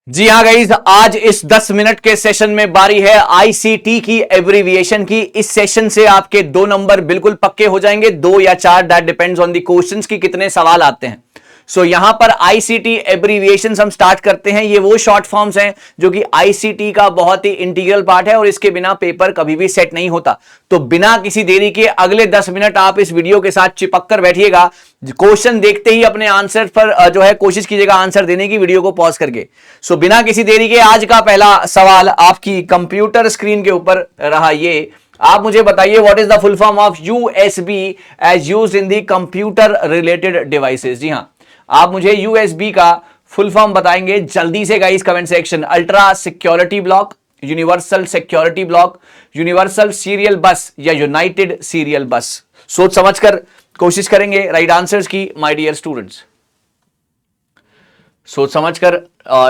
जी हाँ गाइस, आज इस 10 मिनट के सेशन में बारी है आईसीटी की एब्रीविएशन की। इस सेशन से आपके 2 नंबर बिल्कुल पक्के हो जाएंगे, 2 या 4, that depends on the questions की कितने सवाल आते हैं। सो यहां पर आईसीटी एब्रीविएशन हम स्टार्ट करते हैं। ये वो शॉर्ट फॉर्म्स हैं जो कि आईसीटी का बहुत ही इंटीग्रल पार्ट है और इसके बिना पेपर कभी भी सेट नहीं होता। तो बिना किसी देरी के अगले 10 मिनट आप इस वीडियो के साथ चिपक कर बैठिएगा। क्वेश्चन देखते ही अपने आंसर पर जो है कोशिश कीजिएगा आंसर देने की, वीडियो को पॉज करके। सो बिना किसी देरी के आज का पहला सवाल आपकी कंप्यूटर स्क्रीन के ऊपर रहा। ये आप मुझे बताइए, what is the full form of USB as used in the computer related devices. जी हां, आप मुझे यूएसबी का फुल फॉर्म बताएंगे जल्दी से guys comment section. Ultra security block, universal security block, universal serial bus या यूनाइटेड सीरियल बस। सोच समझकर कोशिश करेंगे राइट आंसर्स की माय डियर स्टूडेंट्स। सोच समझकर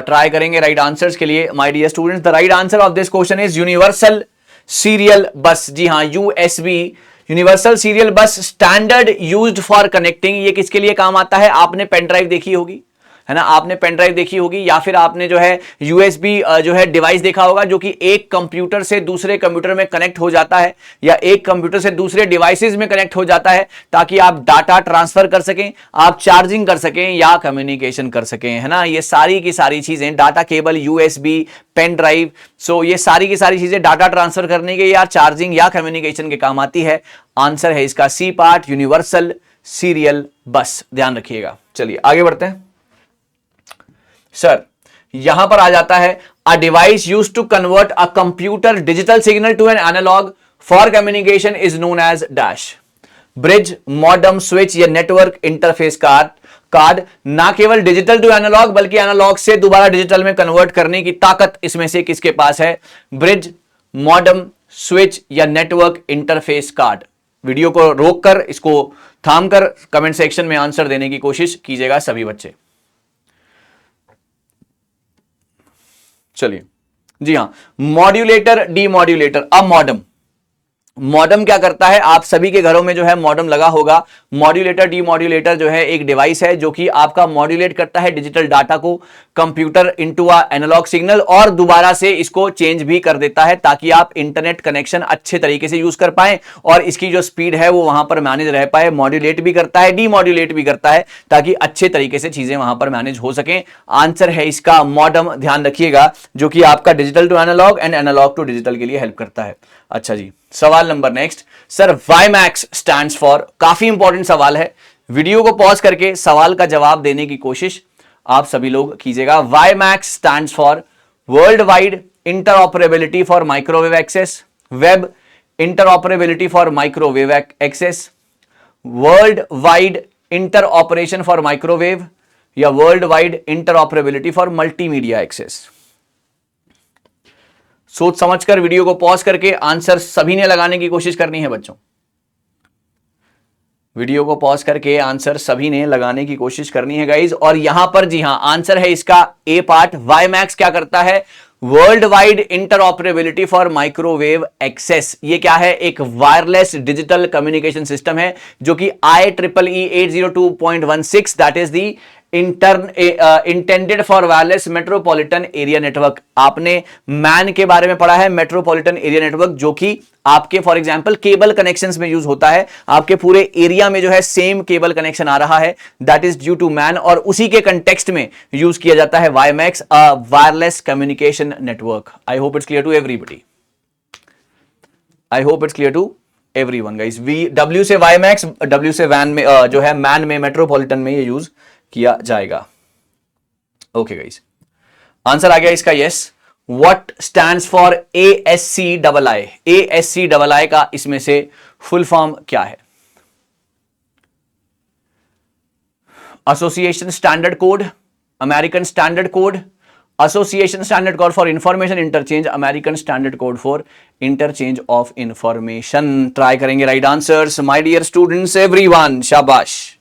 ट्राई करेंगे राइट आंसर्स के लिए my dear students. The right answer of this question is universal serial bus. जी हां, USB universal serial bus standard used for connecting. ये किसके लिए काम आता है? आपने पेन ड्राइव देखी होगी, है ना, आपने पेन ड्राइव देखी होगी या फिर आपने जो है यूएसबी जो है डिवाइस देखा होगा जो कि एक कंप्यूटर से दूसरे कंप्यूटर में कनेक्ट हो जाता है या एक कंप्यूटर से दूसरे डिवाइसेस में कनेक्ट हो जाता है ताकि आप डाटा ट्रांसफर कर सकें, आप चार्जिंग कर सकें या कम्युनिकेशन कर सकें, है ना। ये सारी की सारी चीजें, data cable, USB, pen drive, so ये सारी की सारी चीजें डाटा ट्रांसफर करने के या चार्जिंग या कम्युनिकेशन के काम आती है। आंसर है इसका सी पार्ट, यूनिवर्सल सीरियल बस। ध्यान रखिएगा। चलिए आगे बढ़ते हैं। सर यहां पर आ जाता है a device used to convert a computer digital signal to an analog for communication is known as dash. Bridge, modem, switch या नेटवर्क इंटरफेस कार्ड ना केवल डिजिटल टू एनालॉग बल्कि एनालॉग से दोबारा डिजिटल में कन्वर्ट करने की ताकत इसमें से किसके पास है? ब्रिज, मॉडम, स्विच या नेटवर्क इंटरफेस कार्ड। वीडियो को रोककर, इसको थामकर कमेंट सेक्शन में आंसर देने की कोशिश कीजिएगा सभी बच्चे। चलिए, जी हां, मॉड्यूलेटर, डीमॉड्यूलेटर। अब मॉडम क्या करता है? आप सभी के घरों में जो है मॉडम लगा होगा। मॉड्यूलेटर, डीमॉड्यूलेटर जो है एक डिवाइस है जो कि आपका मॉड्यूलेट करता है डिजिटल डाटा को computer into a analog signal और दोबारा से इसको चेंज भी कर देता है ताकि आप इंटरनेट कनेक्शन अच्छे तरीके से यूज कर पाएं और इसकी जो स्पीड है वो वहां पर मैनेज रह पाए। मॉड्यूलेट भी करता है, डीमॉड्यूलेट भी करता है ताकि अच्छे तरीके से चीजें वहां पर मैनेज हो सकें। आंसर है इसका मॉडम। ध्यान रखिएगा, जो कि आपका digital to analog and analog to digital के लिए हेल्प करता है। अच्छा जी, सवाल number next. Sir WiMAX stands for, काफी इंपॉर्टेंट सवाल है। वीडियो को पॉज करके सवाल का जवाब देने की कोशिश आप सभी लोग कीजिएगा। WiMAX stands for world wide interoperability for microwave access, web interoperability for microwave access, world wide inter operation for microwave या world wide interoperability for multimedia access. सोच समझकर वीडियो को पॉज करके आंसर सभी ने लगाने की कोशिश करनी है बच्चों। वीडियो को पॉज करके आंसर सभी ने लगाने की कोशिश करनी है गाइज। और यहां पर जी हां, आंसर है इसका ए पार्ट। वाईमैक्स क्या करता है? World wide interoperability for microwave access. ये क्या है? एक वायरलेस डिजिटल कम्युनिकेशन सिस्टम है जो कि IEEE 802.16 that is the intended for wireless metropolitan area network. आपने मैन के बारे में पढ़ा है, मेट्रोपॉलिटन एरिया नेटवर्क, जो कि आपके फॉर एग्जांपल केबल कनेक्शंस में यूज होता है। आपके पूरे एरिया में जो है सेम केबल कनेक्शन आ रहा है, that is due to man, और उसी के कंटेक्स्ट में यूज किया जाता है WiMAX, a wireless communication network. I hope it's clear to everybody. I hope it's clear to everyone guys. W से वाईमैक्स, डब्ल्यू से वैन में जो है मैन में, मेट्रोपॉलिटन में ये यूज किया जाएगा। ओके गाइस, आंसर आ गया इसका yes. What stands for ASCII? ASCII का इसमें से फुल फॉर्म क्या है? Association standard code, American standard code, association standard code for information interchange, American standard code for interchange of information. Try करेंगे right answers my dear students, everyone, शाबाश।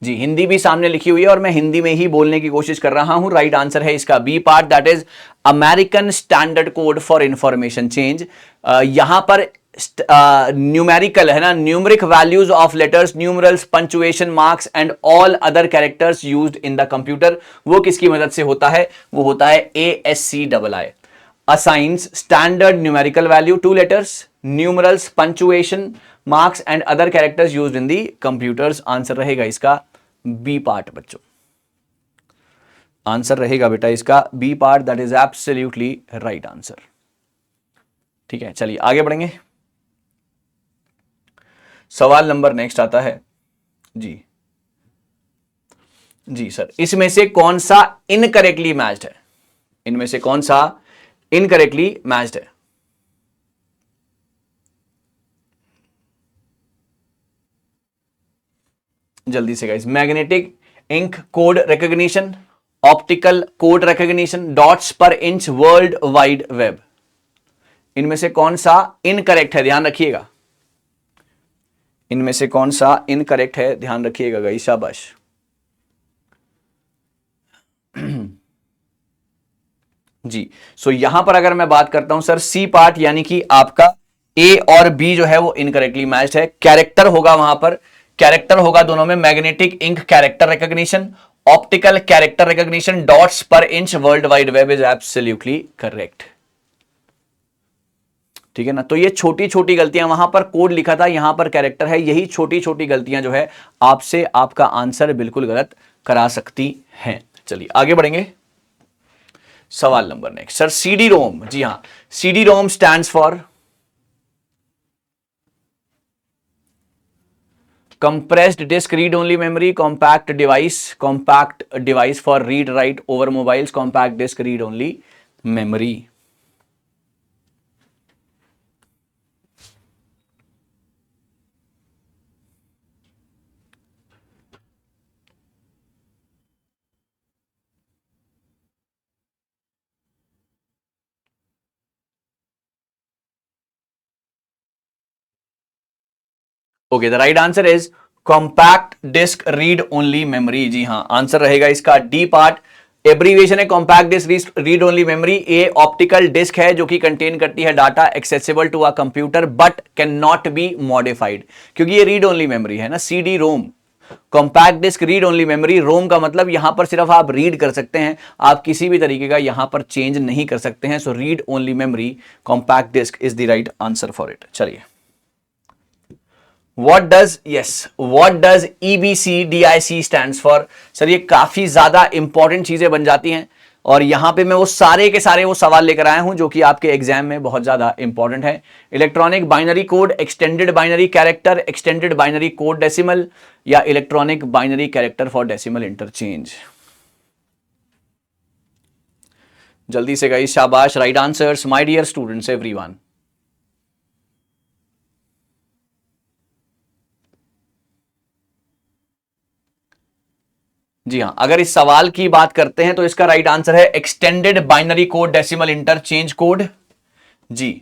जी, हिंदी भी सामने लिखी हुई है और मैं हिंदी में ही बोलने की कोशिश कर रहा हूं। राइट आंसर है इसका B part, that is American standard code for information change. यहां पर न्यूमेरिकल है ना, numeric values of letters, numerals, punctuation marks and all other characters used in the computer, वो किसकी मदद से होता है? वो होता है ASCII। assigns standard numerical value to letters, numerals, punctuation marks and other characters used in the computers। Answer रहेगा इसका बी पार्ट बच्चों, आंसर रहेगा बेटा इसका B part, that is absolutely right answer. ठीक है, चलिए आगे बढ़ेंगे। सवाल नंबर नेक्स्ट आता है जी। जी सर, इसमें से कौन सा इनकरेक्टली मैच्ड है? इनमें से कौन सा इनकरेक्टली मैच्ड है? जल्दी से guys. Magnetic ink code recognition, optical code recognition, dots per inch, world wide web. इनमें से कौन सा इनकरेक्ट है? ध्यान रखिएगा, इनमें से कौन सा इनकरेक्ट है? ध्यान रखिएगा गाइस, शाबाश। जी, सो यहां पर अगर मैं बात करता हूं सर सी पार्ट, यानी कि आपका ए और बी जो है वो इनकरेक्टली मैच्ड है। कैरेक्टर होगा वहां पर, कैरेक्टर होगा दोनों में, magnetic ink character recognition, optical character recognition, dots per inch, world wide web is absolutely correct. ठीक है ना, तो ये छोटी छोटी गलतियां, वहां पर कोड लिखा था, यहां पर कैरेक्टर है, यही छोटी छोटी गलतियां जो है आपसे आपका आंसर बिल्कुल गलत करा सकती हैं। चलिए आगे बढ़ेंगे। सवाल number next sir, CD ROM. जी हां, CD ROM stands for compressed disc read only memory, compact device for read write over mobiles, compact disc read only memory. Okay, the right answer is compact disc read only memory. जी हां, answer रहेगा इसका D part. Abbreviation है compact disc read only memory. A optical disc है जो कि contain करती है data accessible to a computer but can not be modified, क्योंकि ये रीड ओनली मेमोरी है ना। CD ROM, compact disc read only memory. ROM का मतलब यहां पर सिर्फ आप रीड कर सकते हैं, आप किसी भी तरीके का यहां पर चेंज नहीं कर सकते हैं। So read only memory, compact disc is the right answer for it. चलिए, What does EBCDIC stands for? Sir ये काफी ज्यादा इंपॉर्टेंट चीजें बन जाती हैं, और यहां पे मैं वो सारे के सारे वो सवाल लेकर आया हूं जो कि आपके एग्जाम में बहुत ज्यादा इंपॉर्टेंट है। Electronic binary code, extended binary character, extended binary code decimal, या electronic binary character for decimal interchange. जल्दी से गाइस, शाबाश, right answers my dear students everyone. जी हां, अगर इस सवाल की बात करते हैं तो इसका राइट आंसर है extended binary code decimal interchange code. जी,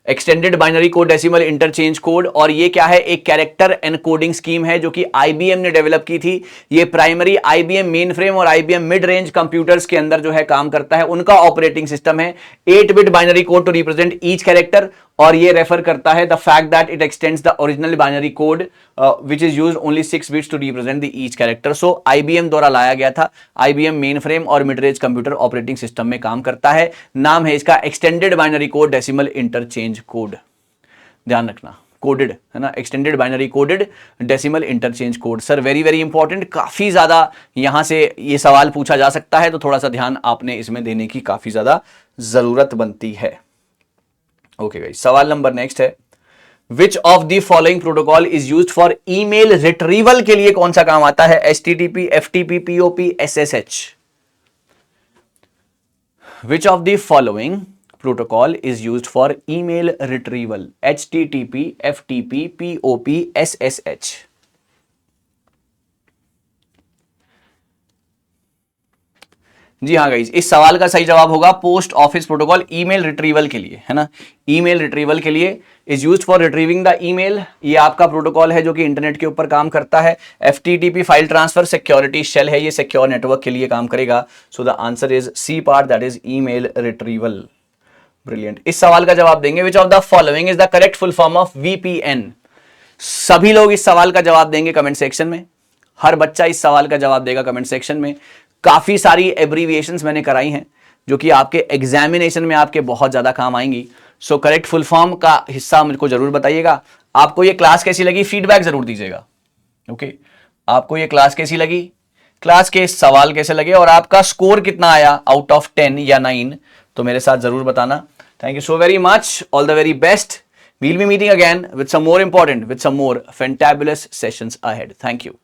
extended binary code decimal interchange code. और ये क्या है? एक कैरेक्टर एनकोडिंग स्कीम है जो कि आईबीएम ने डेवलप की थी। ये प्राइमरी आईबीएम मेन फ्रेम और आईबीएम मिड रेंज कंप्यूटर्स के अंदर जो है काम करता है, उनका ऑपरेटिंग सिस्टम है। 8 bit binary code to represent each character, और ये रेफर करता है the fact that it extends the original binary code which is used only 6 bits to represent the each character. So IBM द्वारा लाया गया था। IBM mainframe और mid range computer operating system में काम करता है। नाम है इसका extended binary code decimal interchange code. ध्यान रखना, कोडेड है ना, extended binary coded decimal interchange code. Sir very very important, काफी ज्यादा यहां से ये सवाल पूछा जा सकता है, तो थोड़ा सा ध्यान आपने इसमें देने की काफी ज्यादा जरूरत बनती है। ओके गाइस, सवाल नंबर नेक्स्ट है, विच of the following protocol is used for email retrieval के लिए कौन सा काम आता है? HTTP, FTP, POP, SSH। Which of the following protocol is used for email retrieval? HTTP, FTP, POP, SSH। जी हाँ गाइज, इस सवाल का सही जवाब होगा post office protocol, email retrieval के लिए, है ना। ईमेल रिट्रीवल के लिए is used for retrieving the email. ये आपका प्रोटोकॉल है जो कि इंटरनेट के ऊपर काम करता है। FTTP file transfer security shell है, ये सिक्योर नेटवर्क के लिए काम करेगा। So the answer is C part, that is email retrieval. Brilliant. इस सवाल का जवाब देंगे which of the following is the correct full form of VPN। सभी लोग इस सवाल का जवाब देंगे कमेंट सेक्शन में, हर बच्चा इस सवाल का जवाब देगा कमेंट सेक्शन में। काफी सारी एब्रीविएशंस मैंने कराई हैं जो कि आपके एग्जामिनेशन में आपके बहुत ज्यादा काम आएंगी। सो करेक्ट फुल फॉर्म का हिस्सा मुझको जरूर बताइएगा। आपको ये क्लास कैसी लगी, फीडबैक जरूर दीजिएगा। ओके, आपको ये क्लास कैसी लगी, क्लास के सवाल कैसे लगे और आपका स्कोर कितना आया आउट ऑफ 10 या 9, तो मेरे साथ जरूर बताना। Thank you so very much, all the very best. We'll be meeting again with some more important, with some more fantabulous sessions ahead. Thank you.